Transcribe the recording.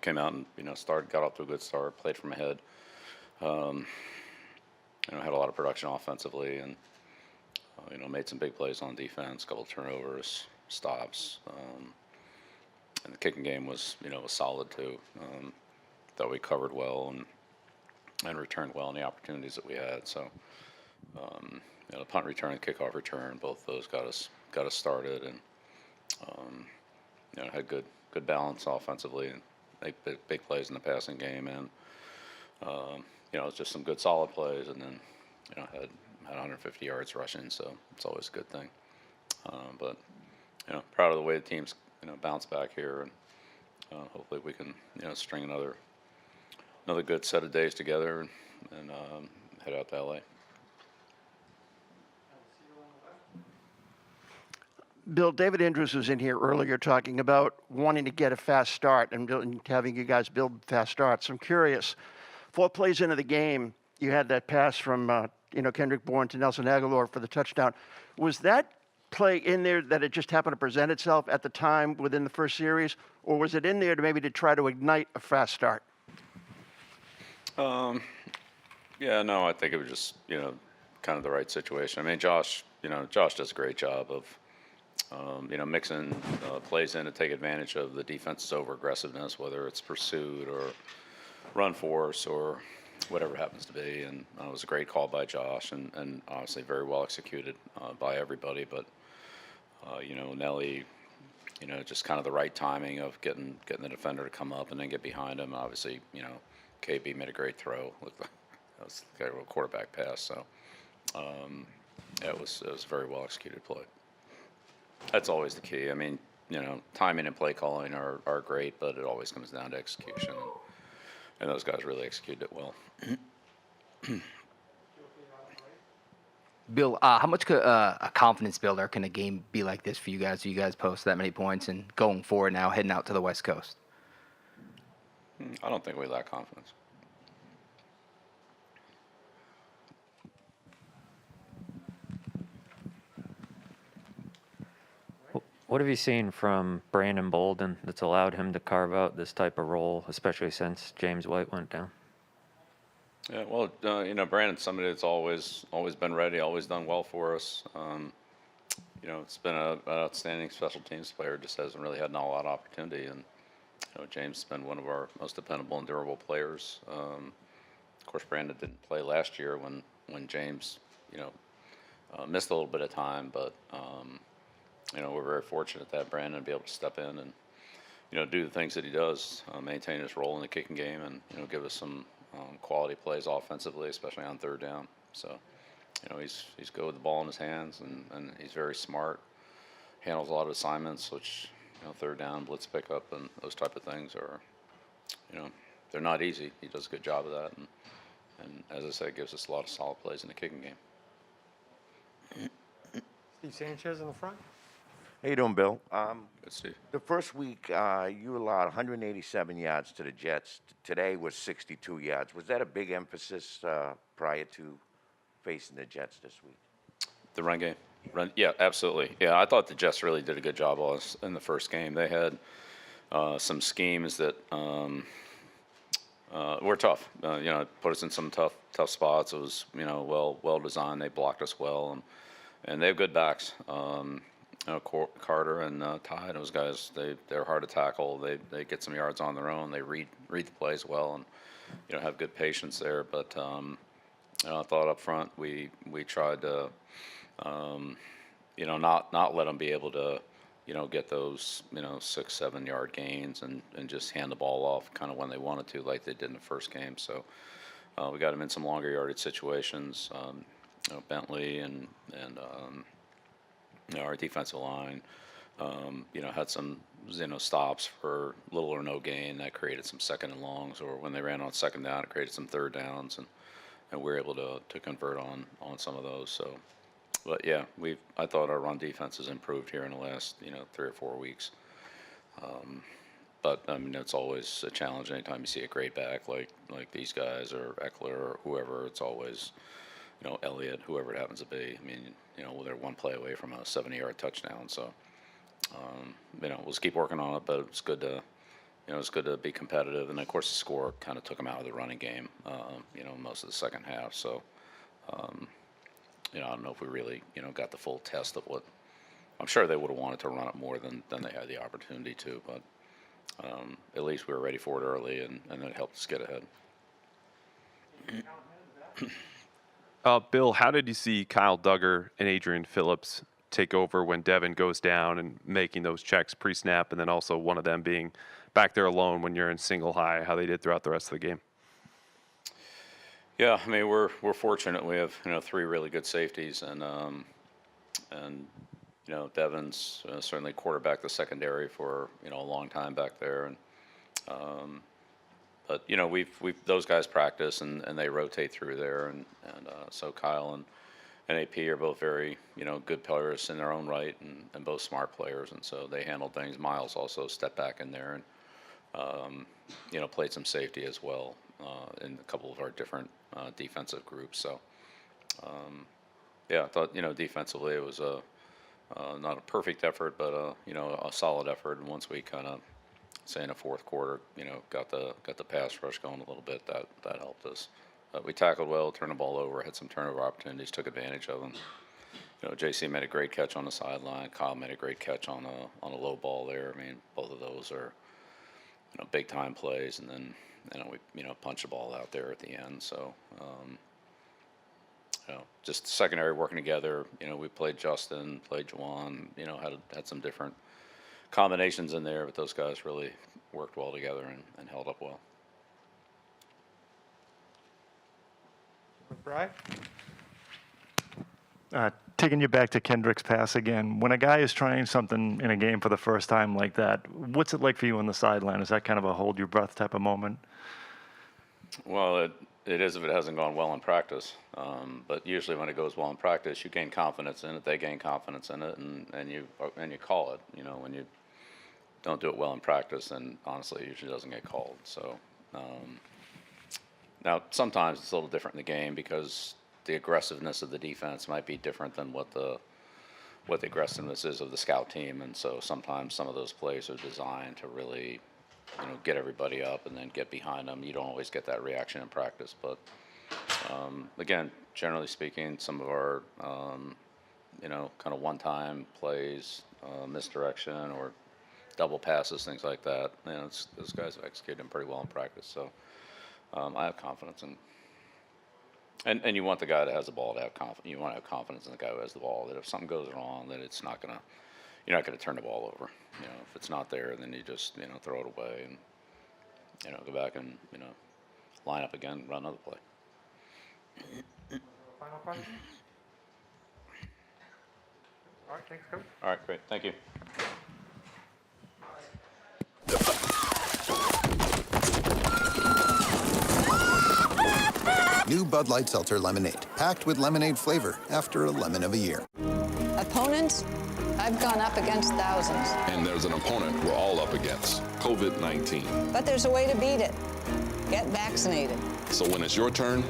Came out and got off to a good start, played from ahead. Um, had a lot of production offensively, and made some big plays on defense, couple turnovers, stops, and the kicking game was was solid too. Thought we covered well and returned well in the opportunities that we had. So the punt return and kickoff return, both those got us started, and had good balance offensively and make big plays in the passing game, and it was just some good solid plays, and then had 150 yards rushing, so it's always a good thing. But proud of the way the team's bounced back here, and hopefully we can string another good set of days together and head out to LA. Bill, David Andrews was in here earlier talking about wanting to get a fast start and having you guys build fast starts. I'm curious, 4 plays into the game, you had that pass from Kendrick Bourne to Nelson Aguilar for the touchdown. Was that play in there that it just happened to present itself at the time within the first series, or was it in there to try to ignite a fast start? Yeah, no, I think it was just kind of the right situation. I mean, Josh does a great job of mixing plays in to take advantage of the defense's over-aggressiveness, whether it's pursuit or run force or whatever it happens to be. And it was a great call by Josh, and obviously very well executed by everybody. But Nelly, just kind of the right timing of getting the defender to come up and then get behind him. Obviously, KB made a great throw. That was a quarterback pass. So it was a very well executed play. That's always the key. I mean, timing and play calling are great, but it always comes down to execution, and those guys really executed it well. Bill, how much could a confidence builder can a game be like this for you guys? So you guys post that many points and going forward now, heading out to the West Coast? I don't think we lack confidence. What have you seen from Brandon Bolden that's allowed him to carve out this type of role, especially since James White went down? Yeah, well, Brandon's somebody that's always been ready, always done well for us. It's been an outstanding special teams player, just hasn't really had a lot of opportunity. And James has been one of our most dependable and durable players. Of course, Brandon didn't play last year when James, missed a little bit of time, but we're very fortunate to have Brandon be able to step in and do the things that he does, maintain his role in the kicking game, and give us some quality plays offensively, especially on third down. So he's good with the ball in his hands, and he's very smart, handles a lot of assignments, which third down, blitz pickup, and those type of things are they're not easy. He does a good job of that, and as I said, gives us a lot of solid plays in the kicking game. Steve Sanchez in the front. How you doing, Bill? Good, Steve. The first week, you allowed 187 yards to the Jets. Today was 62 yards. Was that a big emphasis prior to facing the Jets this week? The run game? Yeah, absolutely. Yeah, I thought the Jets really did a good job on us in the first game. They had some schemes that were tough. Put us in some tough spots. It was well designed. They blocked us well, and they have good backs. Carter and Ty, those guys, they're hard to tackle. They get some yards on their own. They read the plays well, and have good patience there. But I thought up front we tried to not let them be able to get those 6-7 yard gains and just hand the ball off kind of when they wanted to, like they did in the first game. So we got them in some longer yardage situations. Bentley and our defensive line, had some, stops for little or no gain that created some second and longs, or when they ran on second down, it created some third downs, and we were able to convert on some of those. So, but yeah, I thought our run defense has improved here in the last 3 or 4 weeks. But I mean, it's always a challenge anytime you see a great back like these guys or Eckler or whoever. It's always Elliott, whoever it happens to be. I mean, they're one play away from a 70-yard touchdown. So, we'll just keep working on it. But it's good to it was good to be competitive. And of course, the score kind of took them out of the running game, most of the second half. So, I don't know if we really, got the full test of what. I'm sure they would have wanted to run it more than they had the opportunity to, but at least we were ready for it early, and it helped us get ahead. Bill, how did you see Kyle Duggar and Adrian Phillips take over when Devin goes down and making those checks pre-snap, and then also one of them being back there alone when you're in single high, how they did throughout the rest of the game? Yeah, I mean, we're fortunate. We have three really good safeties, and Devin's certainly quarterbacked the secondary for a long time back there, and but we've those guys practice and they rotate through there, and so Kyle and AP are both very good players in their own right, and both smart players, and so they handled things. Miles also stepped back in there and played some safety as well in a couple of our different defensive groups. So I thought defensively it was not a perfect effort, but a solid effort. And once we kind of, say in the fourth quarter, got the pass rush going a little bit, that helped us. We tackled well, turned the ball over, had some turnover opportunities, took advantage of them. JC made a great catch on the sideline. Kyle made a great catch on a low ball there. I mean, both of those are big time plays, and then we punched the ball out there at the end. So just secondary working together. We played Justin, played Juwan. Had some different combinations in there, but those guys really worked well together and held up well. Brian? Taking you back to Kendrick's pass again, when a guy is trying something in a game for the first time like that, what's it like for you on the sideline? Is that kind of a hold your breath type of moment? Well, it is if it hasn't gone well in practice. But usually when it goes well in practice, you gain confidence in it. They gain confidence in it, and you call it. When you don't do it well in practice, then honestly, it usually doesn't get called. So now sometimes it's a little different in the game because the aggressiveness of the defense might be different than what the aggressiveness is of the scout team, and so sometimes some of those plays are designed to really get everybody up and then get behind them. You don't always get that reaction in practice, but again, generally speaking, some of our kind of one-time plays, misdirection or double passes, things like that. Those guys have executed them pretty well in practice, so I have confidence in. And you want the guy that has the ball to have confidence. You want to have confidence in the guy who has the ball. That if something goes wrong, that you're not gonna turn the ball over. If it's not there, then you just throw it away and go back and line up again, run another play. Final question? All right, thanks, Coach. All right, great, thank you. New Bud Light Seltzer Lemonade, packed with lemonade flavor after a lemon of a year. Opponents? I've gone up against thousands. And there's an opponent we're all up against, COVID-19. But there's a way to beat it. Get vaccinated. So when it's your turn,